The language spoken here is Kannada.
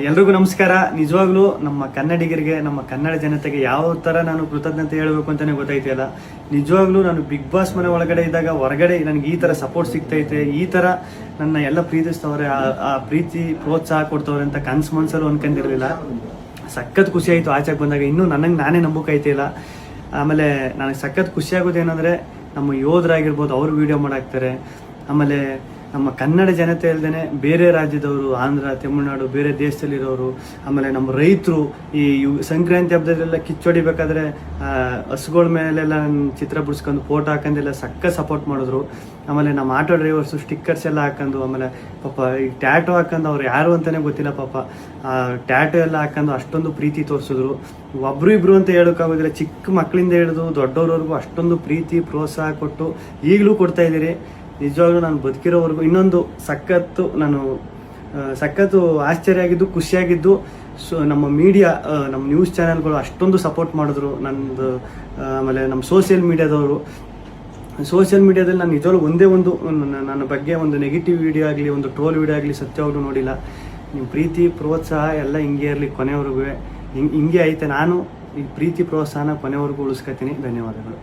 ಎಲ್ರಿಗೂ ನಮಸ್ಕಾರ. ನಿಜವಾಗ್ಲೂ ನಮ್ಮ ಕನ್ನಡಿಗರಿಗೆ, ನಮ್ಮ ಕನ್ನಡ ಜನತೆಗೆ ಯಾವ ಥರ ನಾನು ಕೃತಜ್ಞತೆ ಹೇಳಬೇಕು ಅಂತಲೇ ಗೊತ್ತಾಯ್ತಿಲ್ಲ. ನಿಜವಾಗ್ಲೂ ನಾನು ಬಿಗ್ ಬಾಸ್ ಮನೆ ಒಳಗಡೆ ಇದ್ದಾಗ ಹೊರಗಡೆ ನನಗೆ ಈ ಥರ ಸಪೋರ್ಟ್ ಸಿಗ್ತೈತೆ, ಈ ಥರ ನನ್ನ ಎಲ್ಲ ಪ್ರೀತಿಸ್ತವ್ರೆ, ಆ ಪ್ರೀತಿ ಪ್ರೋತ್ಸಾಹ ಕೊಡ್ತವ್ರೆ ಅಂತ ಕನ್ಸು ಮನ್ಸಲ್ಲೂ ಅನ್ಕೊಂಡಿರಲಿಲ್ಲ. ಸಖತ್ ಖುಷಿ ಆಯಿತು ಆಚೆಗೆ ಬಂದಾಗ. ಇನ್ನೂ ನನಗೆ ನಾನೇ ನಂಬೋಕಾಯ್ತಿಲ್ಲ. ಆಮೇಲೆ ನನಗೆ ಸಖತ್ ಖುಷಿ ಆಗೋದೇನೆಂದರೆ, ನಮ್ಮ ಯೋಧರಾಗಿರ್ಬೋದು ಅವರು ವೀಡಿಯೋ ಮಾಡಾಕ್ತಾರೆ. ಆಮೇಲೆ ನಮ್ಮ ಕನ್ನಡ ಜನತೆ ಅಲ್ಲದೆ ಬೇರೆ ರಾಜ್ಯದವರು, ಆಂಧ್ರ, ತಮಿಳುನಾಡು, ಬೇರೆ ದೇಶದಲ್ಲಿರೋರು, ಆಮೇಲೆ ನಮ್ಮ ರೈತರು ಈ ಸಂಕ್ರಾಂತಿ ಹಬ್ಬದಲ್ಲೆಲ್ಲ ಕಿಚ್ಚೊಡಿಬೇಕಾದ್ರೆ ಹಸುಗಳ ಮೇಲೆಲ್ಲ ಚಿತ್ರ ಬಿಡಿಸ್ಕೊಂಡು ಫೋಟೋ ಹಾಕೊಂಡೆಲ್ಲ ಸಕ್ಕ ಸಪೋರ್ಟ್ ಮಾಡಿದ್ರು. ಆಮೇಲೆ ನಮ್ಮ ಆಟೋ ಡ್ರೈವರ್ಸು ಸ್ಟಿಕ್ಕರ್ಸ್ ಎಲ್ಲ ಹಾಕೊಂಡು, ಆಮೇಲೆ ಪಾಪ ಈ ಟ್ಯಾಟೋ ಹಾಕೊಂಡು ಅವ್ರು ಯಾರು ಅಂತಲೇ ಗೊತ್ತಿಲ್ಲ ಪಾಪ, ಟ್ಯಾಟೋ ಎಲ್ಲ ಹಾಕೊಂಡು ಅಷ್ಟೊಂದು ಪ್ರೀತಿ ತೋರಿಸಿದ್ರು. ಒಬ್ರು ಇಬ್ರು ಅಂತ ಹೇಳೋಕ್ಕಾಗೋದಿಲ್ಲ, ಚಿಕ್ಕ ಮಕ್ಕಳಿಂದ ಹಿಡಿದು ದೊಡ್ಡವ್ರವರೆಗೂ ಅಷ್ಟೊಂದು ಪ್ರೀತಿ ಪ್ರೋತ್ಸಾಹ ಕೊಟ್ಟು ಈಗಲೂ ಕೊಡ್ತಾ ಇದ್ದೀರಿ. ನಿಜವಾಗ್ಲೂ ನಾನು ಬದುಕಿರೋವರೆಗೂ ಇನ್ನೊಂದು ಸಖತ್ತು ಆಶ್ಚರ್ಯ ಆಗಿದ್ದು, ಖುಷಿಯಾಗಿದ್ದು, ನಮ್ಮ ಮೀಡಿಯಾ, ನಮ್ಮ ನ್ಯೂಸ್ ಚಾನೆಲ್ಗಳು ಅಷ್ಟೊಂದು ಸಪೋರ್ಟ್ ಮಾಡಿದ್ರು ನನ್ನದು. ಆಮೇಲೆ ನಮ್ಮ ಸೋಷಿಯಲ್ ಮೀಡಿಯಾದಲ್ಲಿ ನಾನು ನಿಜವಾಗ್ಲೂ ಒಂದೇ ಒಂದು ನನ್ನ ಬಗ್ಗೆ ಒಂದು ನೆಗೆಟಿವ್ ವಿಡಿಯೋ ಆಗಲಿ, ಒಂದು ಟ್ರೋಲ್ ವಿಡಿಯೋ ಆಗಲಿ ಸತ್ಯವಾಗ್ಲೂ ನೋಡಿಲ್ಲ. ನಿಮ್ಮ ಪ್ರೀತಿ ಪ್ರೋತ್ಸಾಹ ಎಲ್ಲ ಹಿಂಗೆ ಇರಲಿ ಕೊನೆವರೆಗೂ. ಹಿಂಗೆ ಐತೆ. ನಾನು ಈ ಪ್ರೀತಿ ಪ್ರೋತ್ಸಾಹನ ಕೊನೆವರೆಗೂ ಉಳಿಸ್ಕೊತೀನಿ. ಧನ್ಯವಾದಗಳು.